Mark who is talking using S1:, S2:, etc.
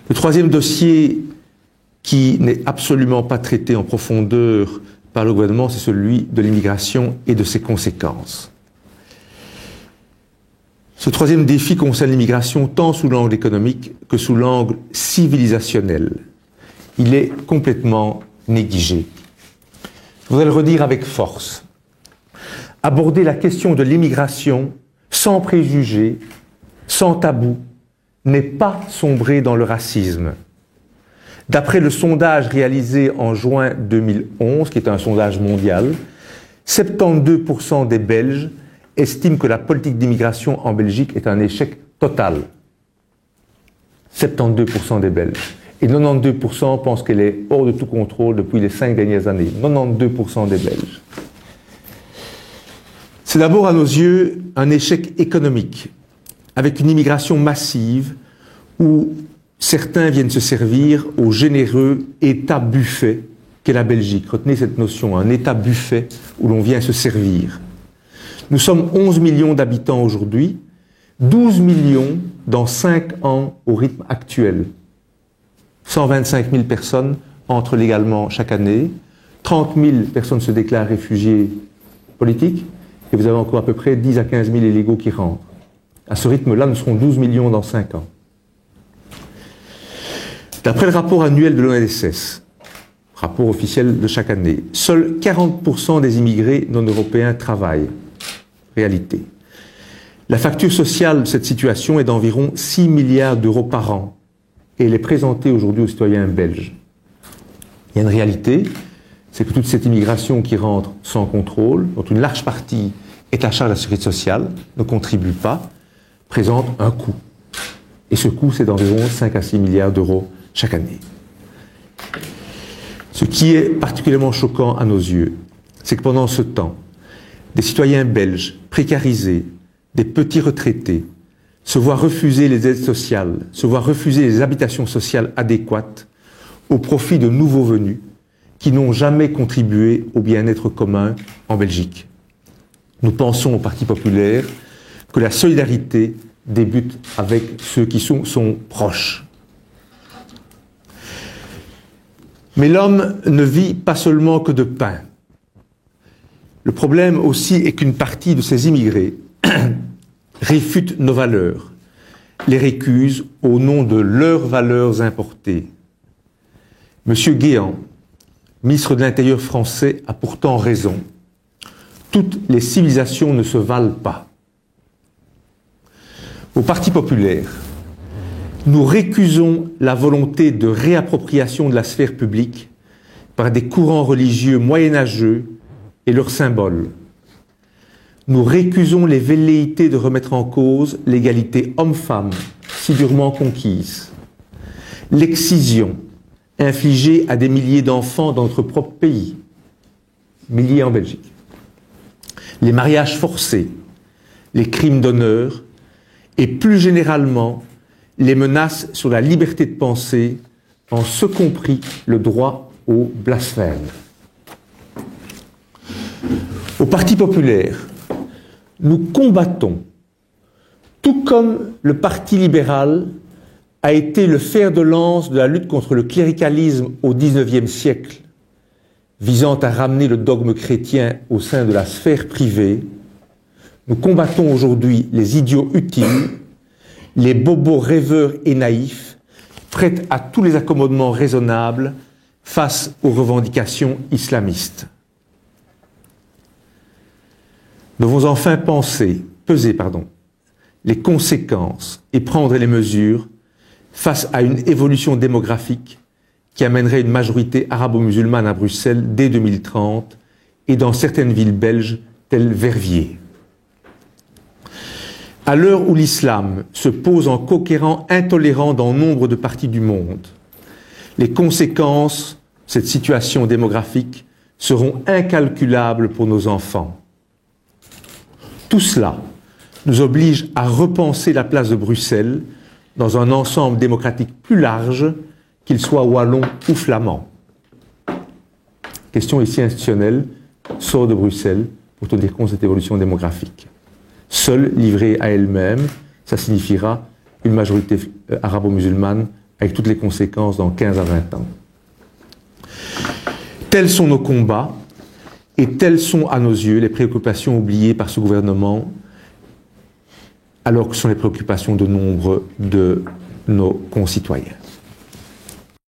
S1: Le troisième dossier qui n'est absolument pas traité en profondeur par le gouvernement, c'est celui de l'immigration et de ses conséquences. Ce troisième défi concerne l'immigration tant sous l'angle économique que sous l'angle civilisationnel. Il est complètement négligé. Je voudrais le redire avec force. Aborder la question de l'immigration sans préjugés, sans tabou, n'est pas sombrer dans le racisme. D'après le sondage réalisé en juin 2011, qui est un sondage mondial, 72% des Belges estiment que la politique d'immigration en Belgique est un échec total. 72% des Belges. Et 92% pensent qu'elle est hors de tout contrôle depuis les 5 dernières années. 92% des Belges. C'est d'abord à nos yeux un échec économique, avec une immigration massive où certains viennent se servir au généreux État buffet qu'est la Belgique. Retenez cette notion, un État buffet où l'on vient se servir. Nous sommes 11 millions d'habitants aujourd'hui, 12 millions dans 5 ans au rythme actuel. 125 000 personnes entrent légalement chaque année, 30 000 personnes se déclarent réfugiés politiques, et vous avez encore à peu près 10 à 15 000 illégaux qui rentrent. À ce rythme-là, nous serons 12 millions dans 5 ans. D'après le rapport annuel de l'ONSS, rapport officiel de chaque année, seuls 40% des immigrés non européens travaillent. Réalité. La facture sociale de cette situation est d'environ 6 milliards d'euros par an et elle est présentée aujourd'hui aux citoyens belges. Il y a une réalité, c'est que toute cette immigration qui rentre sans contrôle, dont une large partie est à charge de la sécurité sociale, ne contribue pas, présente un coût. Et ce coût, c'est d'environ 5 à 6 milliards d'euros chaque année. Ce qui est particulièrement choquant à nos yeux, c'est que pendant ce temps, des citoyens belges précarisés, des petits retraités, se voient refuser les aides sociales, se voient refuser les habitations sociales adéquates au profit de nouveaux venus qui n'ont jamais contribué au bien-être commun en Belgique. Nous pensons au Parti populaire que la solidarité débute avec ceux qui sont proches. Mais l'homme ne vit pas seulement que de pain. Le problème aussi est qu'une partie de ces immigrés réfutent nos valeurs, les récusent au nom de leurs valeurs importées. Monsieur Guéant, ministre de l'Intérieur français, a pourtant raison. Toutes les civilisations ne se valent pas. Au Parti populaire, nous récusons la volonté de réappropriation de la sphère publique par des courants religieux moyenâgeux et leurs symboles. Nous récusons les velléités de remettre en cause l'égalité homme-femme, si durement conquise. L'excision infligée à des milliers d'enfants dans notre propre pays, milliers en Belgique. Les mariages forcés, les crimes d'honneur et plus généralement les menaces sur la liberté de penser, en ce compris le droit au blasphème. Au Parti populaire, nous combattons, tout comme le Parti libéral a été le fer de lance de la lutte contre le cléricalisme au XIXe siècle, visant à ramener le dogme chrétien au sein de la sphère privée, nous combattons aujourd'hui les idiots utiles, les bobos rêveurs et naïfs, prêts à tous les accommodements raisonnables face aux revendications islamistes. Nous devons enfin peser les conséquences et prendre les mesures face à une évolution démographique qui amènerait une majorité arabo-musulmane à Bruxelles dès 2030 et dans certaines villes belges telles Verviers. À l'heure où l'islam se pose en conquérant intolérant dans nombre de parties du monde, les conséquences de cette situation démographique seront incalculables pour nos enfants. Tout cela nous oblige à repenser la place de Bruxelles dans un ensemble démocratique plus large, qu'il soit wallon ou flamand. Question ici institutionnelle, sort de Bruxelles pour tenir compte de cette évolution démographique. Seule livrée à elle-même, ça signifiera une majorité arabo-musulmane avec toutes les conséquences dans 15 à 20 ans. Tels sont nos combats et telles sont à nos yeux les préoccupations oubliées par ce gouvernement, alors que ce sont les préoccupations de nombre de nos concitoyens.